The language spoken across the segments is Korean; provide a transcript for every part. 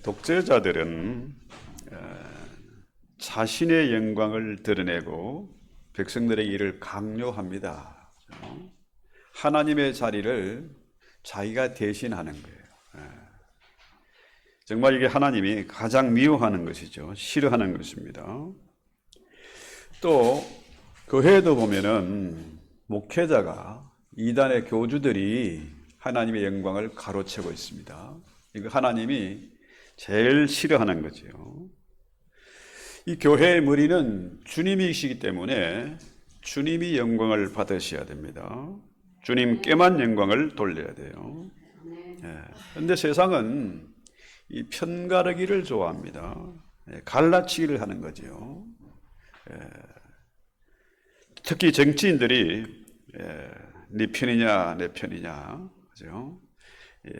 독재자들은 자신의 영광을 드러내고 백성들에게 이를 강요합니다. 하나님의 자리를 자기가 대신하는 거예요. 정말 이게 하나님이 가장 미워하는 것이죠. 싫어하는 것입니다. 또 교회에도 보면은 목회자가 이단의 교주들이 하나님의 영광을 가로채고 있습니다. 이거 하나님이 제일 싫어하는 거죠. 이 교회의 머리는 주님이시기 때문에 주님이 영광을 받으셔야 됩니다. 주님께만 영광을 돌려야 돼요. 그런데 세상은 이 편가르기를 좋아합니다. 갈라치기를 하는 거죠. 특히 정치인들이 네 편이냐 내 편이냐, 그죠?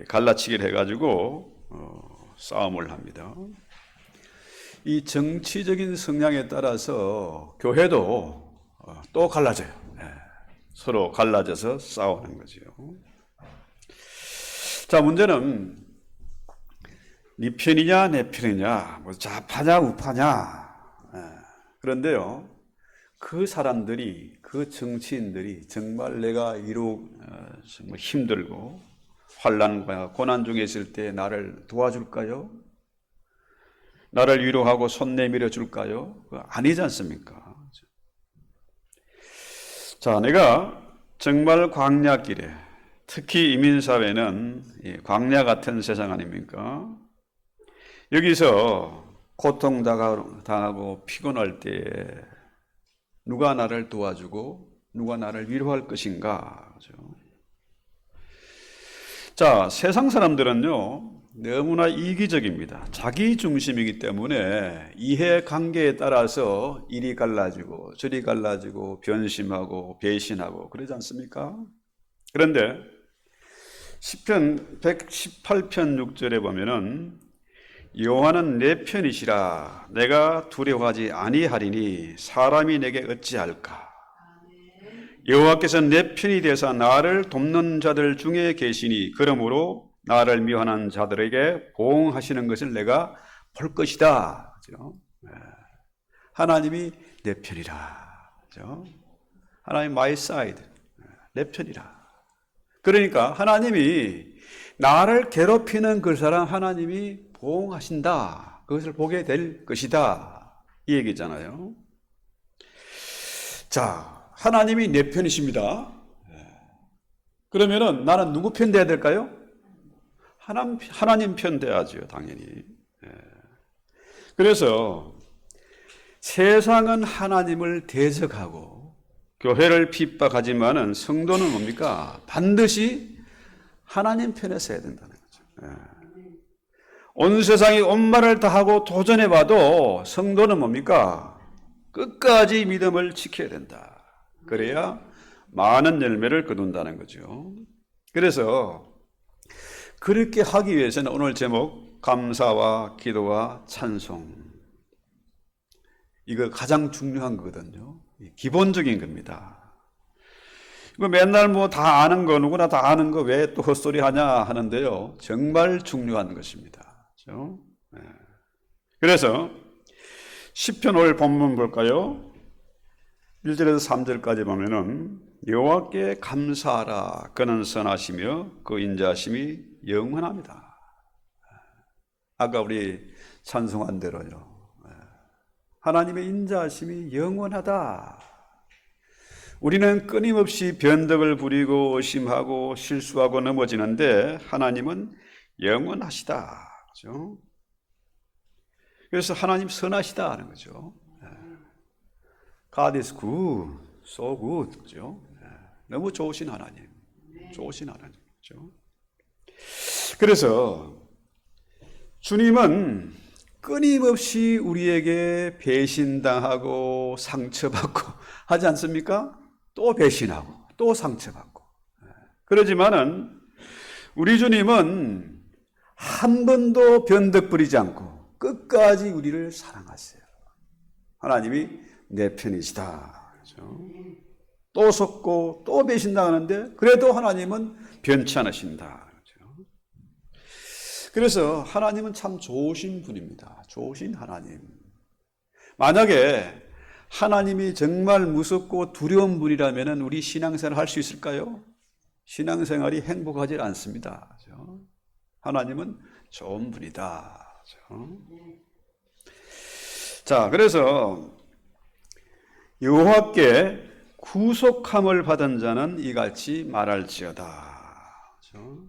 갈라치기를 해가지고 싸움을 합니다. 이 정치적인 성향에 따라서 교회도 또 갈라져요. 서로 갈라져서 싸우는 거죠. 자, 문제는 네 편이냐 내 편이냐, 뭐 좌파냐 우파냐. 그런데요, 그 사람들이, 그 정치인들이 정말 내가 힘들고 환난과 고난 중에 있을 때 나를 도와줄까요? 나를 위로하고 손 내밀어 줄까요? 아니지 않습니까? 자, 내가 정말 광야길에, 특히 이민사회는 광야 같은 세상 아닙니까? 여기서 고통당하고 피곤할 때에 누가 나를 도와주고 누가 나를 위로할 것인가? 그렇죠? 자, 세상 사람들은요 너무나 이기적입니다. 자기 중심이기 때문에 이해관계에 따라서 이리 갈라지고 저리 갈라지고 변심하고 배신하고 그러지 않습니까? 그런데 시편 118편 6절에 보면은 여호와는 내 편이시라 내가 두려워하지 아니하리니 사람이 내게 어찌할까. 여호와께서 내 편이 되사 나를 돕는 자들 중에 계시니 그러므로 나를 미워하는 자들에게 보응하시는 것을 내가 볼 것이다. 그렇죠? 하나님이 내 편이라. 그렇죠? 하나님 my side, 내 편이라. 그러니까 하나님이 나를 괴롭히는 그 사람 하나님이 보응하신다. 그것을 보게 될 것이다. 이 얘기잖아요. 자, 하나님이 내 편이십니다. 그러면은 나는 누구 편 돼야 될까요? 하나님 편 돼야죠, 당연히. 그래서 세상은 하나님을 대적하고 교회를 핍박하지만은 성도는 뭡니까? 반드시 하나님 편에 서야 된다는 거죠. 온 세상이 온 말을 다 하고 도전해봐도 성도는 뭡니까? 끝까지 믿음을 지켜야 된다. 그래야 많은 열매를 거둔다는 거죠. 그래서 그렇게 하기 위해서는 오늘 제목 감사와 기도와 찬송, 이거 가장 중요한 거거든요. 기본적인 겁니다. 이거 맨날 뭐 다 아는 거, 누구나 다 아는 거 왜 또 헛소리 하냐 하는데요, 정말 중요한 것입니다. 그렇죠? 그래서 시편 오늘 본문 볼까요? 1절에서 3절까지 보면은 여호와께 감사하라. 그는 선하시며 그 인자하심이 영원합니다. 아까 우리 찬송한 대로요. 하나님의 인자하심이 영원하다. 우리는 끊임없이 변덕을 부리고 의심하고 실수하고 넘어지는데 하나님은 영원하시다. 그렇죠? 그래서 하나님 선하시다 하는 거죠. God is good, so good. 그렇죠? 너무 좋으신 하나님, 좋으신 하나님이죠. 그래서 주님은 끊임없이 우리에게 배신당하고 상처받고 하지 않습니까? 또 배신하고 또 상처받고. 그러지만은 우리 주님은 한 번도 변덕 부리지 않고 끝까지 우리를 사랑하세요. 하나님이 내 편이시다. 그렇죠? 또 속고 또 배신당하는데 그래도 하나님은 변치 않으신다. 그렇죠? 그래서 하나님은 참 좋으신 분입니다. 좋으신 하나님. 만약에 하나님이 정말 무섭고 두려운 분이라면 우리 신앙생활 할 수 있을까요? 신앙생활이 행복하지 않습니다. 그렇죠? 하나님은 좋은 분이다. 그렇죠? 자, 그래서 여호와께 구속함을 받은 자는 이같이 말할지어다. 그렇죠?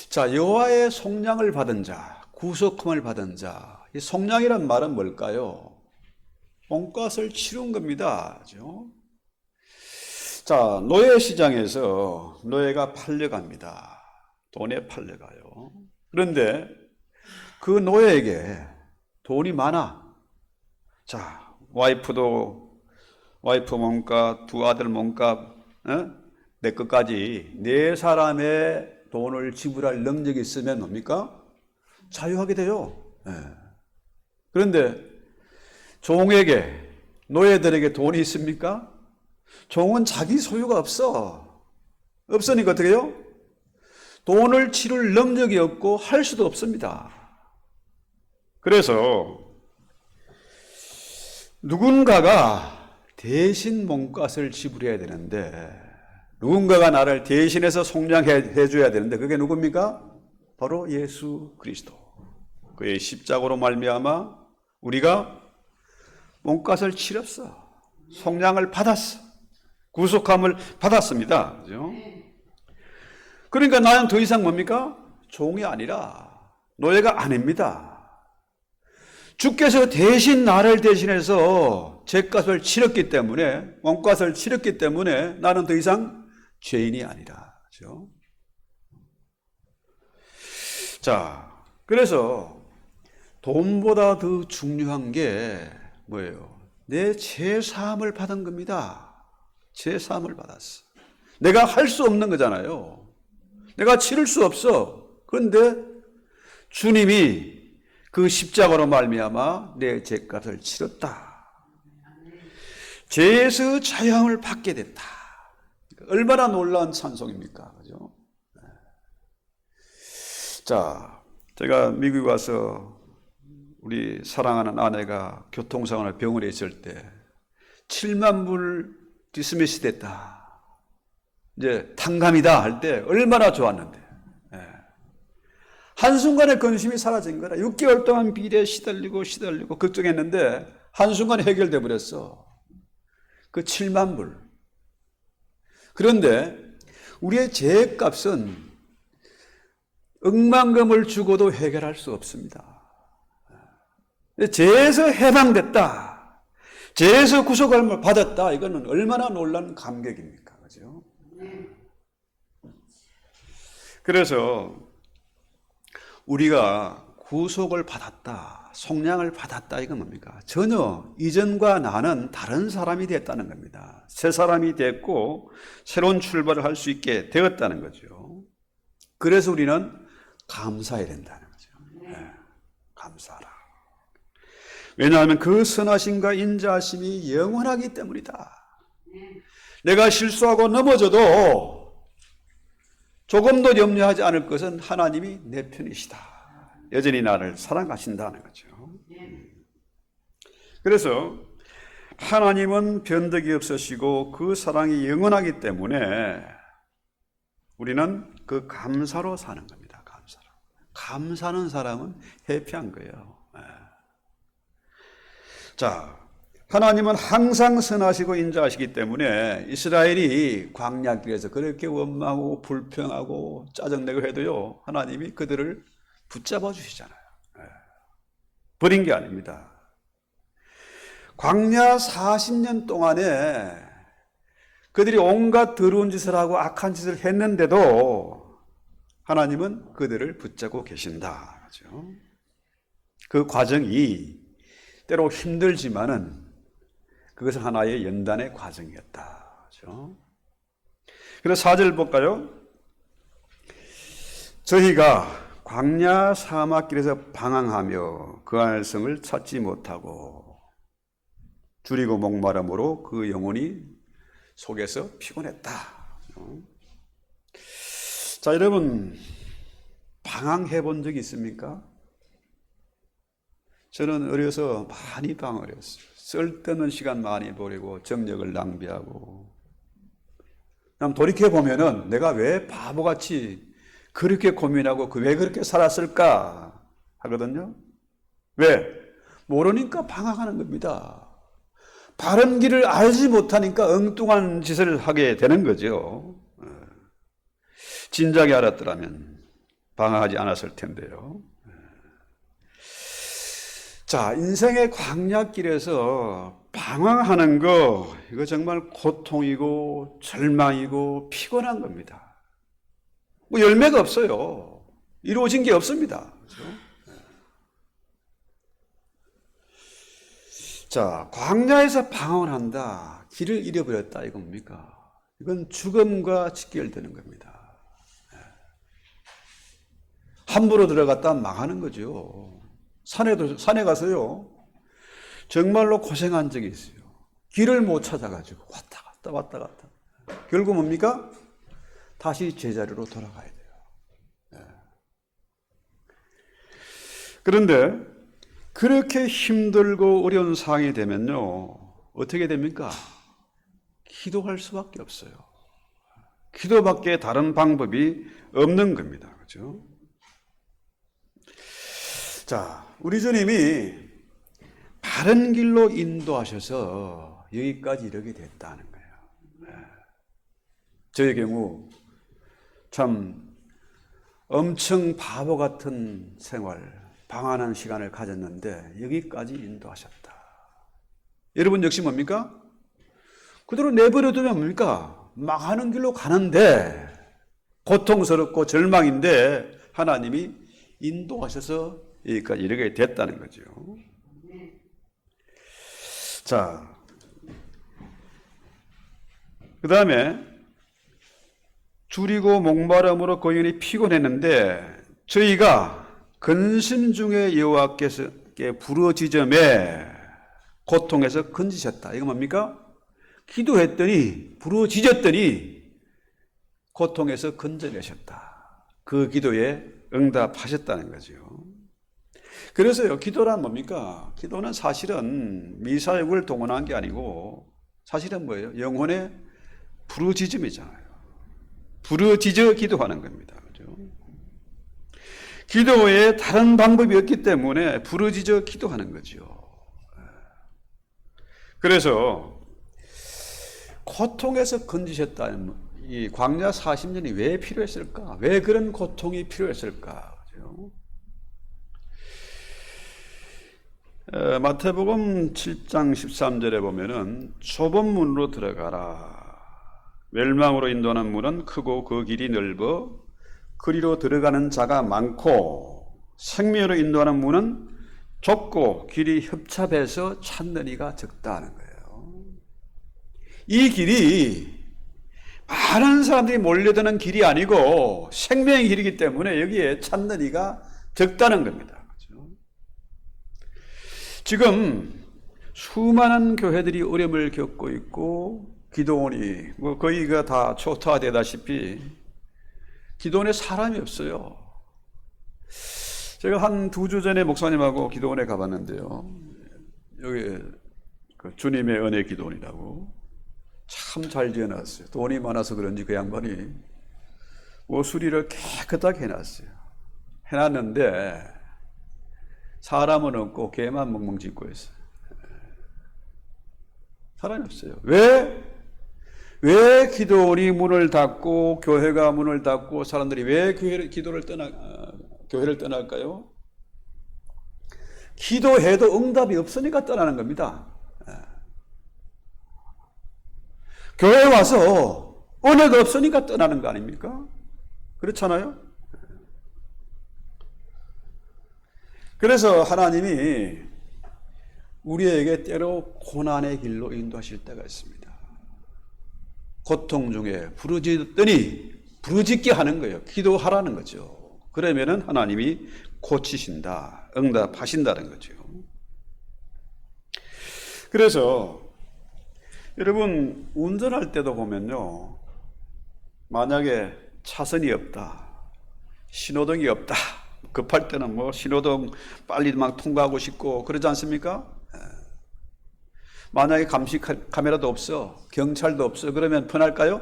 자, 여호와의 속량을 받은 자, 구속함을 받은 자. 이 속량이란 말은 뭘까요? 몸값을 치른 겁니다. 그렇죠? 자, 노예 시장에서 노예가 팔려갑니다. 돈에 팔려가요. 그런데 그 노예에게 돈이 많아. 자, 와이프 몸값, 두 아들 몸값, 내 것까지 네 사람의 돈을 지불할 능력이 있으면 뭡니까? 자유하게 돼요. 네. 그런데 종에게, 노예들에게 돈이 있습니까? 종은 자기 소유가 없어. 없으니까 어떻게 해요? 돈을 치를 능력이 없고 할 수도 없습니다. 그래서 누군가가 대신 몸값을 지불해야 되는데, 누군가가 나를 대신해서 속량해 줘야 되는데, 그게 누굽니까? 바로 예수 그리스도. 그의 십자가로 말미암아 우리가 몸값을 치렀어. 속량을 받았어. 구속함을 받았습니다. 그죠? 그러니까 나는 더 이상 뭡니까? 종이 아니라 노예가 아닙니다. 주께서 대신 나를 대신해서 죄값을 치렀기 때문에, 몸값을 치렀기 때문에 나는 더 이상 죄인이 아니라. 그죠? 자, 그래서 돈보다 더 중요한 게 뭐예요? 내 죄사함을 받은 겁니다. 죄사함을 받았어. 내가 할 수 없는 거잖아요. 내가 치를 수 없어. 그런데 주님이 그 십자가로 말미암아 내 죄값을 치렀다. 죄에서 자유함을 받게 됐다. 얼마나 놀라운 찬송입니까? 그죠? 자, 제가 미국에 와서 우리 사랑하는 아내가 교통사고나 병원에 있을 때 7만 불 디스미스 됐다. 이제 탕감이다 할 때 얼마나 좋았는데. 한순간에 근심이 사라진 거라. 6개월 동안 비리에 시달리고 걱정했는데 한순간에 해결돼 버렸어. 그 7만 불. 그런데 우리의 죄값은 억만금을 주고도 해결할 수 없습니다. 죄에서 해방됐다. 죄에서 구속을 받았다. 이거는 얼마나 놀라운 감격입니까? 그죠? 그래서 우리가 구속을 받았다, 속량을 받았다, 이건 뭡니까? 전혀 이전과 나는 다른 사람이 됐다는 겁니다. 새 사람이 됐고 새로운 출발을 할 수 있게 되었다는 거죠. 그래서 우리는 감사해야 된다는 거죠. 네, 감사하라. 왜냐하면 그 선하심과 인자하심이 영원하기 때문이다. 내가 실수하고 넘어져도 조금도 염려하지 않을 것은 하나님이 내 편이시다. 여전히 나를 사랑하신다는 거죠. 그래서 하나님은 변덕이 없으시고 그 사랑이 영원하기 때문에 우리는 그 감사로 사는 겁니다. 감사로. 감사하는 사람은 해피한 거예요. 자, 하나님은 항상 선하시고 인자하시기 때문에 이스라엘이 광야길에서 그렇게 원망하고 불평하고 짜증내고 해도요, 하나님이 그들을 붙잡아 주시잖아요. 버린 게 아닙니다. 광야 40년 동안에 그들이 온갖 더러운 짓을 하고 악한 짓을 했는데도 하나님은 그들을 붙잡고 계신다. 그렇죠? 그 과정이 때로 힘들지만은 그것은 하나의 연단의 과정이었다. 그렇죠? 그래서 4절 볼까요? 저희가 광야 사막길에서 방황하며 그 안의 성을 찾지 못하고 줄이고 목마름으로 그 영혼이 속에서 피곤했다. 자, 여러분, 방황해 본 적이 있습니까? 저는 어려서 많이 방황을 했어요. 쓸데없는 시간 많이 버리고 정력을 낭비하고. 그럼 돌이켜보면은 내가 왜 바보같이 그렇게 고민하고 왜 그렇게 살았을까 하거든요. 왜? 모르니까 방황하는 겁니다. 바른 길을 알지 못하니까 엉뚱한 짓을 하게 되는 거죠. 진작에 알았더라면 방황하지 않았을 텐데요. 자, 인생의 광야길에서 방황하는 거, 이거 정말 고통이고 절망이고 피곤한 겁니다. 뭐 열매가 없어요. 이루어진 게 없습니다. 그렇죠? 자, 광야에서 방황을 한다. 길을 잃어버렸다. 이건 뭡니까? 이건 죽음과 직결되는 겁니다. 함부로 들어갔다 망하는 거죠. 산에 가서요, 정말로 고생한 적이 있어요. 길을 못 찾아가지고 왔다 갔다. 결국 뭡니까? 다시 제자리로 돌아가야 돼요. 그런데 그렇게 힘들고 어려운 상황이 되면요, 어떻게 됩니까? 기도할 수밖에 없어요. 기도밖에 다른 방법이 없는 겁니다. 그렇죠? 자, 우리 주님이 바른 길로 인도하셔서 여기까지 이르게 됐다는 거예요. 저의 경우 참 엄청 바보 같은 생활, 방황하는 시간을 가졌는데 여기까지 인도하셨다. 여러분 역시 뭡니까? 그대로 내버려두면 뭡니까? 망하는 길로 가는데 고통스럽고 절망인데 하나님이 인도하셔서 여기까지 이르게 됐다는 거죠. 자, 그 다음에 줄이고 목마름으로 고인이 피곤했는데 저희가 근심 중에 여호와께서께 부르짖음에 고통에서 건지셨다. 이거 뭡니까? 기도했더니 부르짖었더니 고통에서 건져내셨다. 그 기도에 응답하셨다는 거죠. 그래서요, 기도란 뭡니까? 기도는 사실은 미사역을 동원한 게 아니고 사실은 뭐예요? 영혼의 부르짖음이잖아요. 부르짖어 기도하는 겁니다. 그죠? 기도에 다른 방법이 없기 때문에 부르짖어 기도하는 거죠. 그래서 고통에서 건지셨다는 이 광야 40년이 왜 필요했을까? 왜 그런 고통이 필요했을까? 그죠? 마태복음 7장 13절에 보면은 좁은 문으로 들어가라. 멸망으로 인도하는 문은 크고 그 길이 넓어 그리로 들어가는 자가 많고 생명으로 인도하는 문은 좁고 길이 협착해서 찾는 이가 적다는 거예요. 이 길이 많은 사람들이 몰려드는 길이 아니고 생명의 길이기 때문에 여기에 찾는 이가 적다는 겁니다. 지금 수많은 교회들이 어려움을 겪고 있고 기도원이 거의가 다 초토화되다시피 기도원에 사람이 없어요. 제가 한 2주 전에 목사님하고 기도원에 가봤는데요. 여기 그 주님의 은혜 기도원이라고 참 잘 지어놨어요. 돈이 많아서 그런지 그 양반이 수리를 깨끗하게 해놨어요. 해놨는데 사람은 없고 개만 멍멍 짖고 있어요. 사람이 없어요. 왜 기도원이 문을 닫고 교회가 문을 닫고 사람들이 왜 교회를 떠날까요? 기도해도 응답이 없으니까 떠나는 겁니다. 교회에 와서 은혜가 없으니까 떠나는 거 아닙니까? 그렇잖아요? 그래서 하나님이 우리에게 때로 고난의 길로 인도하실 때가 있습니다. 고통 중에 부르짖더니 부르짖게 하는 거예요. 기도하라는 거죠. 그러면은 하나님이 고치신다, 응답하신다는 거죠. 그래서 여러분 운전할 때도 보면요, 만약에 차선이 없다, 신호등이 없다. 급할 때는 뭐 신호등 빨리 막 통과하고 싶고 그러지 않습니까? 만약에 감시 카메라도 없어, 경찰도 없어, 그러면 편할까요?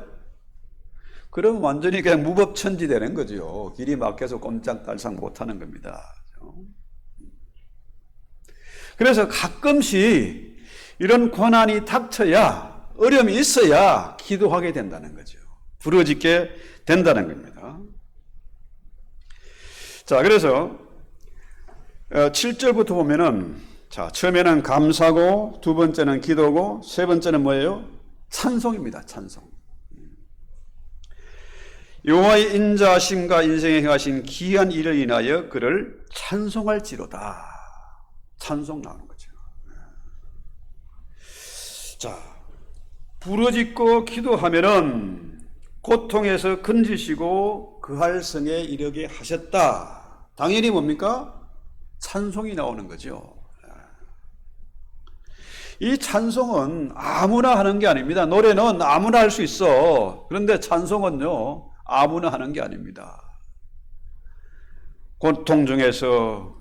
그러면 완전히 그냥 무법천지 되는 거죠. 길이 막혀서 꼼짝달싹 못하는 겁니다. 그래서 가끔씩 이런 고난이 닥쳐야, 어려움이 있어야 기도하게 된다는 거죠. 부르짖게 된다는 겁니다. 자, 그래서 7절부터 보면은, 자, 처음에는 감사고, 두 번째는 기도고, 세 번째는 뭐예요? 찬송입니다. 찬송. 여호와의 인자하심과 인생에 행하신 기이한 일을 인하여 그를 찬송할지로다. 찬송 나오는 거죠. 자, 부르짖고 기도하면은 고통에서 건지시고 그할 성에 이르게 하셨다. 당연히 뭡니까? 찬송이 나오는 거죠. 이 찬송은 아무나 하는 게 아닙니다. 노래는 아무나 할 수 있어. 그런데 찬송은요, 아무나 하는 게 아닙니다. 고통 중에서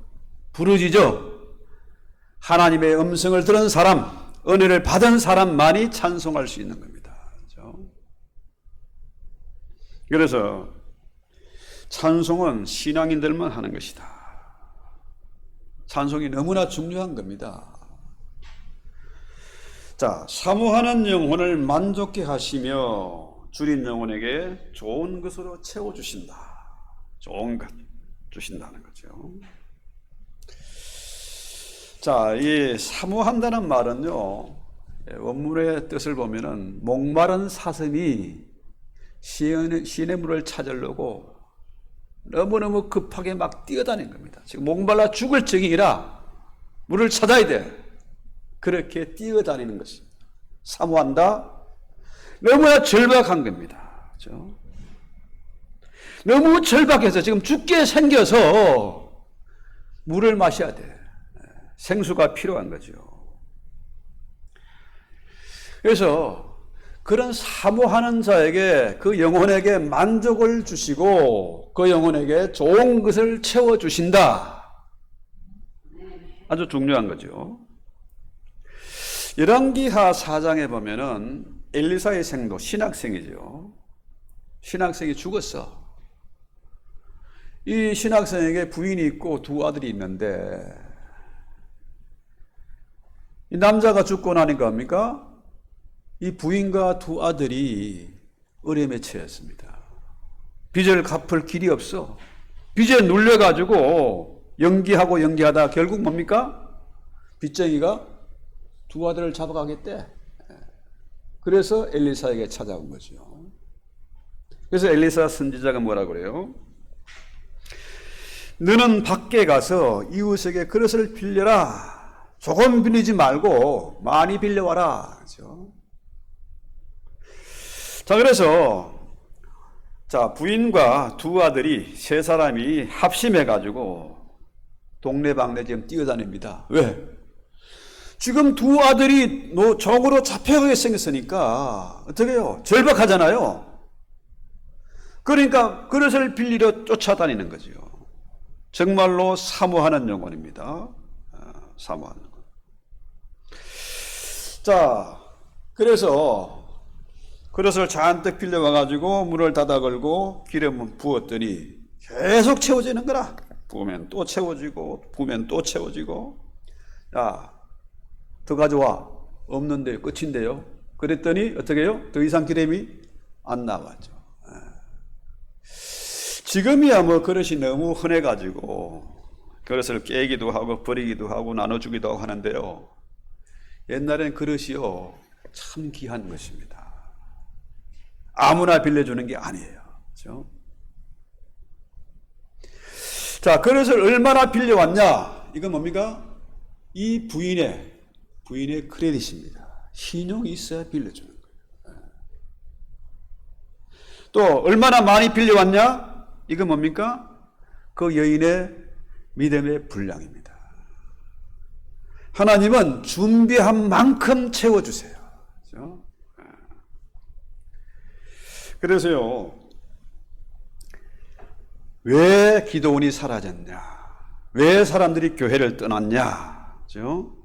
부르짖어 하나님의 음성을 들은 사람, 은혜를 받은 사람만이 찬송할 수 있는 겁니다. 그래서 찬송은 신앙인들만 하는 것이다. 찬송이 너무나 중요한 겁니다. 자, 사모하는 영혼을 만족케 하시며 줄인 영혼에게 좋은 것으로 채워주신다. 좋은 것 주신다는 거죠. 자, 이 사모한다는 말은요, 원문의 뜻을 보면은 목마른 사슴이 시냇물을 찾으려고 너무너무 급하게 막 뛰어다닌 겁니다. 지금 목말라 죽을 적이라 물을 찾아야 돼. 그렇게 뛰어다니는 것입니다. 사모한다? 너무나 절박한 겁니다. 그렇죠? 너무 절박해서 지금 죽게 생겨서 물을 마셔야 돼. 생수가 필요한 거죠. 그래서 그런 사모하는 자에게, 그 영혼에게 만족을 주시고 그 영혼에게 좋은 것을 채워주신다. 아주 중요한 거죠. 열왕기하 4장에 보면은 엘리사의 생도, 신학생이죠. 신학생이 죽었어. 이 신학생에게 부인이 있고 두 아들이 있는데, 이 남자가 죽고 나니까 뭡니까? 이 부인과 두 아들이 어려움에 처했습니다. 빚을 갚을 길이 없어. 빚에 눌려가지고 연기하다 결국 뭡니까? 빚쟁이가 두 아들을 잡아가겠대. 그래서 엘리사에게 찾아온 거죠. 그래서 엘리사 선지자가 뭐라고 그래요? 너는 밖에 가서 이웃에게 그릇을 빌려라. 조금 빌리지 말고 많이 빌려와라. 그렇죠? 자, 그래서 자, 부인과 두 아들이 세 사람이 합심해가지고 동네방네 지금 뛰어다닙니다. 왜? 지금 두 아들이 적으로 잡혀가게 생겼으니까 어떻게 해요? 절박하잖아요. 그러니까 그릇을 빌리러 쫓아다니는 거죠. 정말로 사모하는 영혼입니다. 사모하는 것. 자, 그래서 그릇을 잔뜩 빌려와가지고 문을 닫아 걸고 기름을 부었더니 계속 채워지는 거라. 부으면 또 채워지고, 부으면 또 채워지고. 야, 더 가져와. 없는데요. 끝인데요. 그랬더니 어떻게 해요? 더 이상 기름이 안 나왔죠. 지금이야 뭐 그릇이 너무 흔해가지고 그릇을 깨기도 하고 버리기도 하고 나눠주기도 하고 하는데요. 옛날엔 그릇이요, 참 귀한 것입니다. 아무나 빌려주는 게 아니에요. 그렇죠? 자, 그릇을 얼마나 빌려왔냐? 이건 뭡니까? 이 부인의 크레딧입니다. 신용이 있어야 빌려주는 거예요. 또 얼마나 많이 빌려왔냐? 이건 뭡니까? 그 여인의 믿음의 분량입니다. 하나님은 준비한 만큼 채워주세요. 그렇죠? 그래서요, 왜 기도원이 사라졌냐? 왜 사람들이 교회를 떠났냐? 그죠?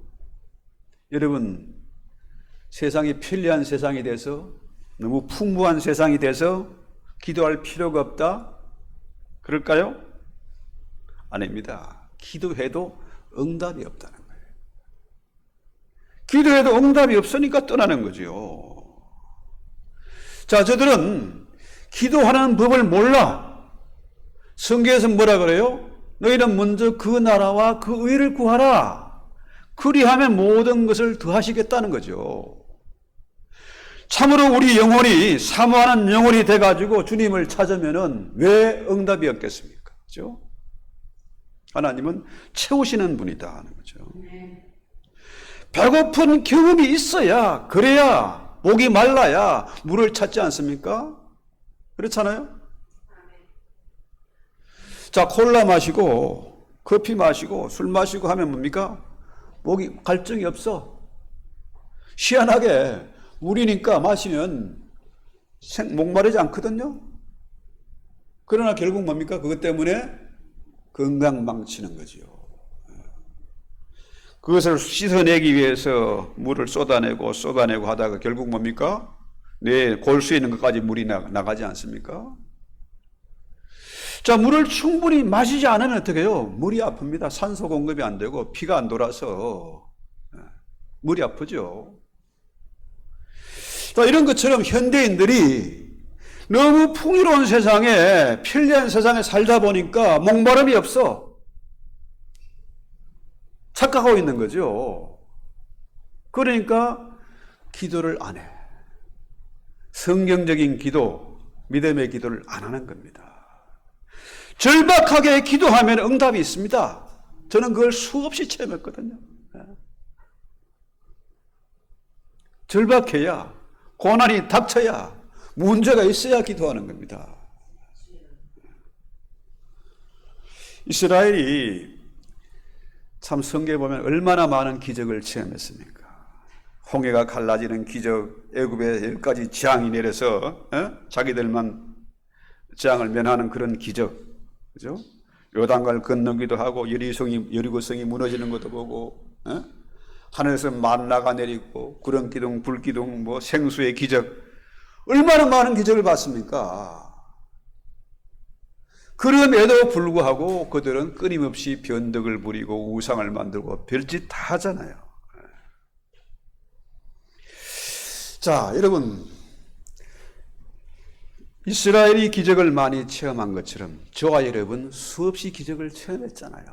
여러분, 세상이 편리한 세상이 돼서, 너무 풍부한 세상이 돼서 기도할 필요가 없다? 그럴까요? 아닙니다. 기도해도 응답이 없다는 거예요. 기도해도 응답이 없으니까 떠나는 거죠. 자, 저들은 기도하는 법을 몰라. 성경에서 뭐라 그래요? 너희는 먼저 그 나라와 그 의를 구하라. 그리하면 모든 것을 더하시겠다는 거죠. 참으로 우리 영혼이 사모하는 영혼이 돼가지고 주님을 찾으면은 왜 응답이 없겠습니까? 그죠? 하나님은 채우시는 분이다 하는 거죠. 배고픈 경험이 있어야, 그래야, 목이 말라야 물을 찾지 않습니까? 그렇잖아요? 자, 콜라 마시고, 커피 마시고, 술 마시고 하면 뭡니까? 목이 갈증이 없어. 희한하게 물이니까 마시면 목마르지 않거든요. 그러나 결국 뭡니까? 그것 때문에 건강 망치는 거죠. 그것을 씻어내기 위해서 물을 쏟아내고 하다가 결국 뭡니까? 내 골수에 있는 것까지 물이 나가지 않습니까? 자, 물을 충분히 마시지 않으면 어떻게 해요? 물이 아픕니다. 산소 공급이 안 되고 피가 안 돌아서 물이 아프죠. 자, 이런 것처럼 현대인들이 너무 풍요로운 세상에, 편리한 세상에 살다 보니까 목마름이 없어. 착각하고 있는 거죠. 그러니까 기도를 안 해. 성경적인 기도, 믿음의 기도를 안 하는 겁니다. 절박하게 기도하면 응답이 있습니다. 저는 그걸 수없이 체험했거든요. 절박해야, 고난이 닥쳐야, 문제가 있어야 기도하는 겁니다. 이스라엘이 참 성경에 보면 얼마나 많은 기적을 체험했습니까? 홍해가 갈라지는 기적, 애굽에 10가지 재앙이 내려서 자기들만 재앙을 면하는 그런 기적, 그죠? 요단강을 건너기도 하고 여리고성이 무너지는 것도 보고, 하늘에서 만나가 내리고 구름 기둥, 불 기둥, 뭐 생수의 기적, 얼마나 많은 기적을 봤습니까? 그럼에도 불구하고 그들은 끊임없이 변덕을 부리고 우상을 만들고 별짓 다 하잖아요. 자, 여러분, 이스라엘이 기적을 많이 체험한 것처럼 저와 여러분 수없이 기적을 체험했잖아요.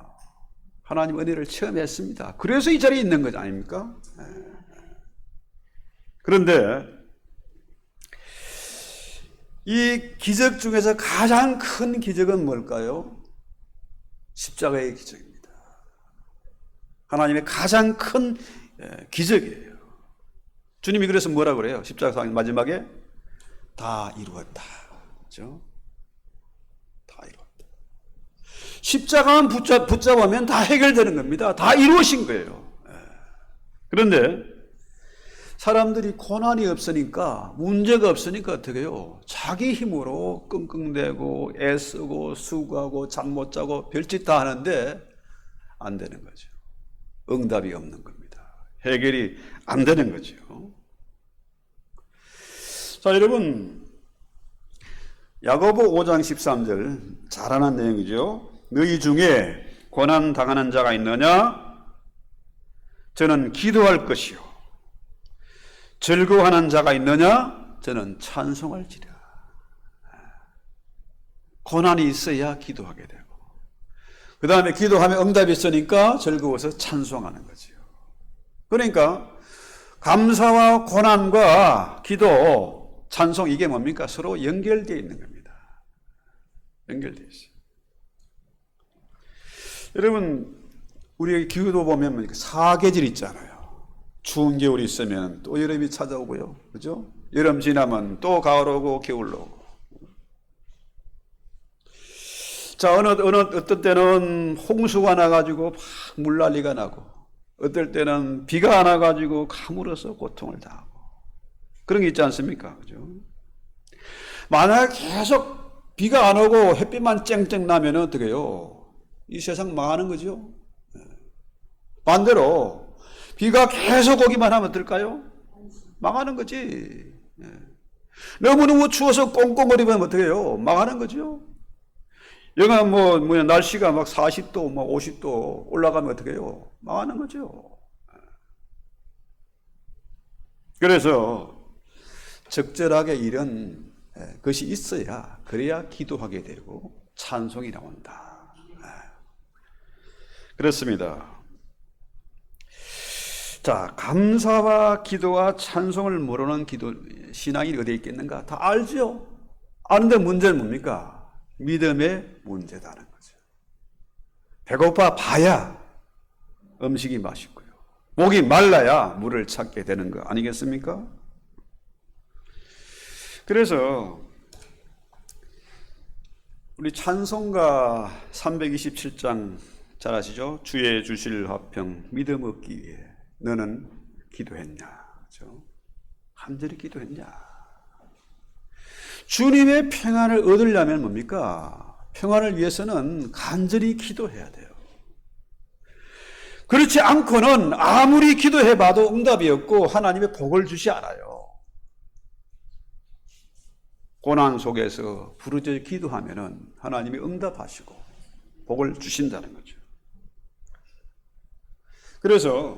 하나님 은혜를 체험했습니다. 그래서 이 자리에 있는 것 아닙니까? 그런데 이 기적 중에서 가장 큰 기적은 뭘까요? 십자가의 기적입니다. 하나님의 가장 큰 기적이에요. 주님이 그래서 뭐라 그래요? 십자가 마지막에 다 이루었다. 그렇죠? 다 이루었다. 십자가만 붙잡으면 다 해결되는 겁니다. 다 이루어진 거예요. 그런데 사람들이 고난이 없으니까, 문제가 없으니까 어떻게 해요? 자기 힘으로 끙끙대고 애쓰고 수고하고 잠 못 자고 별짓 다 하는데 안 되는 거죠. 응답이 없는 겁니다. 해결이 안 되는 거죠. 자, 여러분, 야고보 5장 13절 잘 아는 내용이죠. 너희 중에 고난 당하는 자가 있느냐? 저는 기도할 것이요. 즐거워하는 자가 있느냐? 저는 찬송할지라. 고난이 있어야 기도하게 되고, 그 다음에 기도하면 응답이 있으니까 즐거워서 찬송하는 거죠. 그러니까 감사와 고난과 기도, 찬송, 이게 뭡니까? 서로 연결되어 있는 겁니다. 연결되어 있어요. 여러분, 우리 기도 보면 사계절 있잖아요. 추운 겨울이 있으면 또 여름이 찾아오고요. 그죠? 여름 지나면 또 가을 오고 겨울 오고. 자, 어떤 때는 홍수가 나가지고 막 물난리가 나고, 어떨 때는 비가 안 와가지고 가물어서 고통을 당하고. 그런 게 있지 않습니까? 그죠? 만약에 계속 비가 안 오고 햇빛만 쨍쨍 나면 어떻게 해요? 이 세상 망하는 거죠. 반대로 비가 계속 오기만 하면 어떨까요? 망하는 거지. 너무너무 추워서 꽁꽁거리면 어떻게 해요? 망하는 거죠. 영하 날씨가 막 40도, 50도 올라가면 어떻게 해요? 망하는 거죠. 그래서 적절하게 이런 것이 있어야, 그래야 기도하게 되고 찬송이 나온다. 그렇습니다. 자, 감사와 기도와 찬송을 모르는 신앙이 어디에 있겠는가? 다 알죠? 아는데 문제는 뭡니까? 믿음의 문제다는 거죠. 배고파 봐야 음식이 맛있고요. 목이 말라야 물을 찾게 되는 거 아니겠습니까? 그래서 우리 찬송가 327장 잘 아시죠? 주의 주실 화평 믿음 얻기 위해 너는 기도했냐? 그렇죠? 간절히 기도했냐? 주님의 평안을 얻으려면 뭡니까? 평안을 위해서는 간절히 기도해야 돼요. 그렇지 않고는 아무리 기도해봐도 응답이 없고 하나님의 복을 주시 않아요. 고난 속에서 부르짖어 기도하면은 하나님이 응답하시고 복을 주신다는 거죠. 그래서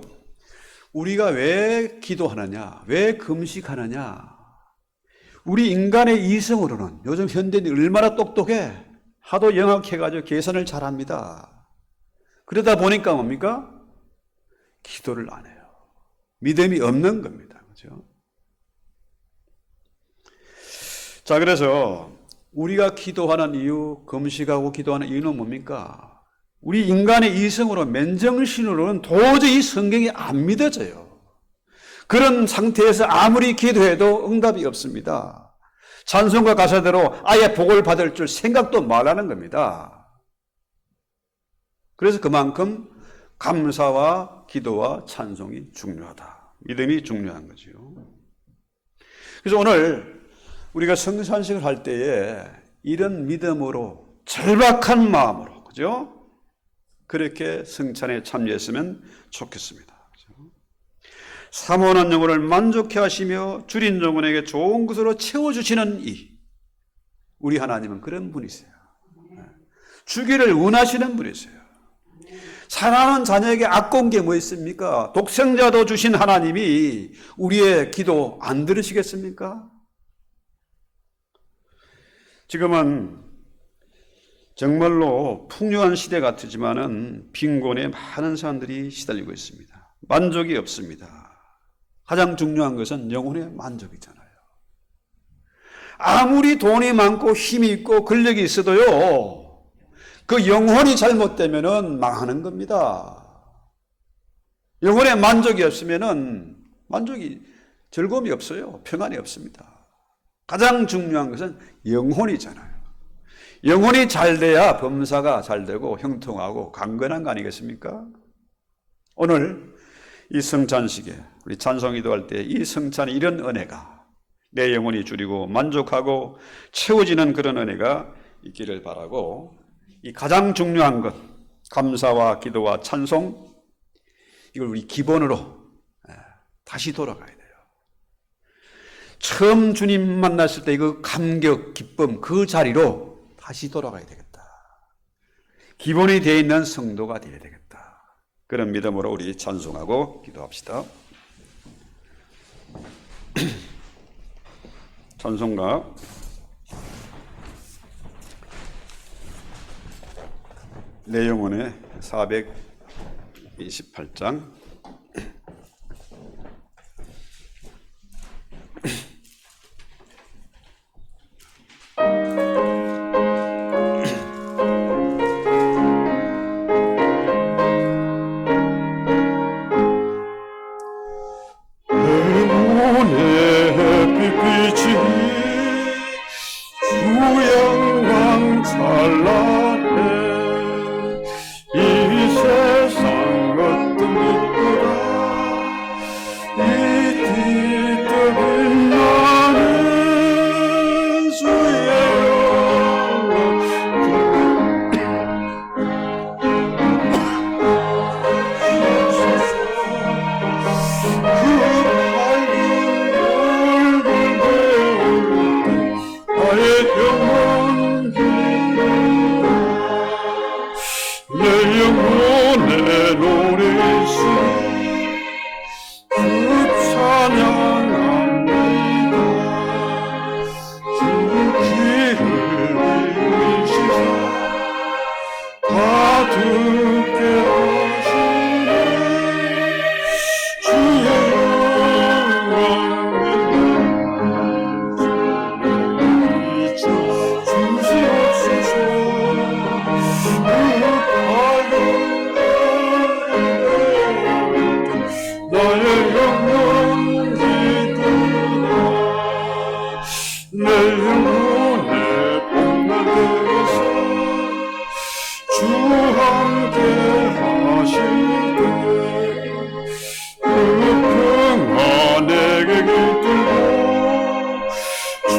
우리가 왜 기도하느냐, 왜 금식하느냐, 우리 인간의 이성으로는 요즘 현대인이 얼마나 똑똑해, 하도 영악해가지고 계산을 잘합니다. 그러다 보니까 뭡니까? 기도를 안 해요. 믿음이 없는 겁니다. 그렇죠? 자, 그래서 우리가 기도하는 이유, 금식하고 기도하는 이유는 뭡니까? 우리 인간의 이성으로, 맨정신으로는 도저히 성경이 안 믿어져요. 그런 상태에서 아무리 기도해도 응답이 없습니다. 찬송가 가사대로 아예 복을 받을 줄 생각도 말하는 겁니다. 그래서 그만큼 감사와 기도와 찬송이 중요하다. 믿음이 중요한 거죠. 그래서 오늘 우리가 성찬식을 할 때에 이런 믿음으로, 절박한 마음으로, 그죠? 그렇게 성찬에 참여했으면 좋겠습니다. 사모하는 영혼을 만족해 하시며 줄인 영혼에게 좋은 것으로 채워주시는 우리 하나님은 그런 분이세요. 주기를 원하시는 분이세요. 사랑하는 자녀에게 아까운 게 뭐 있습니까? 독생자도 주신 하나님이 우리의 기도 안 들으시겠습니까? 지금은 정말로 풍요한 시대 같지만은 빈곤에 많은 사람들이 시달리고 있습니다. 만족이 없습니다. 가장 중요한 것은 영혼의 만족이잖아요. 아무리 돈이 많고 힘이 있고 근력이 있어도요, 그 영혼이 잘못되면은 망하는 겁니다. 영혼의 만족이 없으면은 즐거움이 없어요. 평안이 없습니다. 가장 중요한 것은 영혼이잖아요. 영혼이 잘 돼야 범사가 잘 되고 형통하고 강건한 거 아니겠습니까? 오늘 이 성찬식에 우리 찬송 기도할 때 이 성찬에 이런 은혜가, 내 영혼이 줄이고 만족하고 채워지는 그런 은혜가 있기를 바라고, 이 가장 중요한 것, 감사와 기도와 찬송, 이걸 우리 기본으로 다시 돌아가야 돼요. 처음 주님 만났을 때 그 감격, 기쁨, 그 자리로 다시 돌아가야 되겠다. 기본이 되어 있는 성도가 되어야 되겠다. 그런 믿음으로 우리 찬송하고 기도합시다. 찬송가 내 영혼의 428장 찬란해 이 세상 어떤 내 영혼의 노래시 주 찬양합니다. 주 귀를 위시사 다 듣게 하시네. 주의 영광 주시옵소서. 나의 영혼 기쁘다. 내 영혼의 복락에서 주 함께 하시되 그 평화 내게 깃들고 주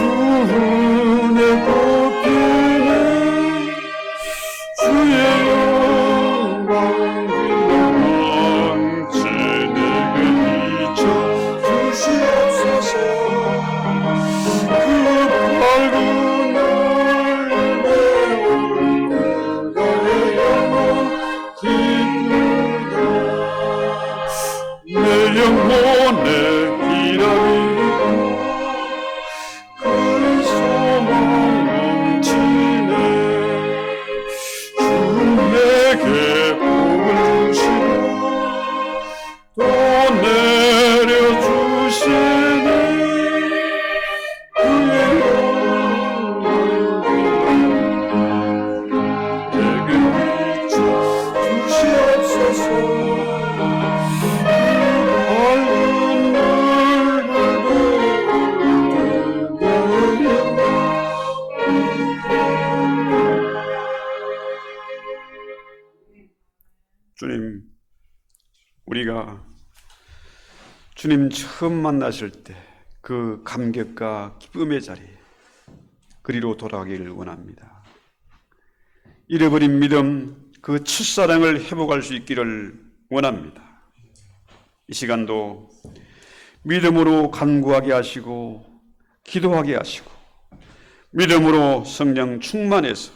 은혜 곱히네. 주의 영광 왕치 내게 비춰 주시옵소서. 그 밝은 날 배울 때 나의 영혼 기쁘다. 내 영혼의 기다리고 그의 소망 넘치네. 주 내게 복을 주시고 또 내려주시네. 그의 영광 내게 비춰 주시옵소서. 밝은 날 주님, 우리가 주님 처음 만나실 때 그 감격과 기쁨의 자리 그리로 돌아가기를 원합니다. 잃어버린 믿음, 그 첫사랑을 회복할 수 있기를 원합니다. 이 시간도 믿음으로 간구하게 하시고 기도하게 하시고 믿음으로 성령 충만해서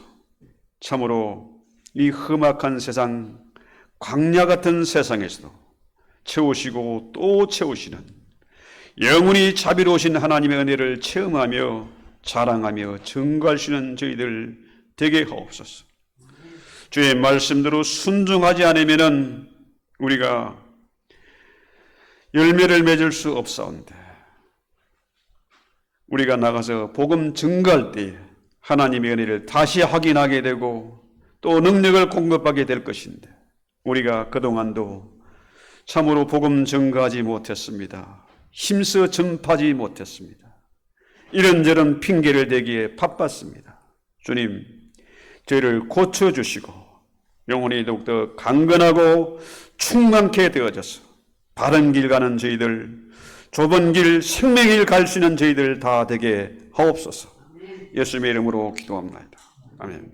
참으로 이 험악한 세상, 광야 같은 세상에서도 채우시고 또 채우시는 영원히 자비로우신 하나님의 은혜를 체험하며 자랑하며 증거할 수 있는 저희들 되게 하옵소서. 주의 말씀대로 순종하지 않으면 우리가 열매를 맺을 수 없사온데 우리가 나가서 복음 증거할 때 하나님의 은혜를 다시 확인하게 되고 또 능력을 공급하게 될 것인데 우리가 그동안도 참으로 복음 증거하지 못했습니다. 힘써 전파하지 못했습니다. 이런저런 핑계를 대기에 바빴습니다. 주님, 저희를 고쳐주시고 영혼이 더욱더 강건하고 충만케 되어져서 바른 길 가는 저희들, 좁은 길, 생명의 길 갈 수 있는 저희들 다 되게 하옵소서. 예수님의 이름으로 기도합니다. 아멘.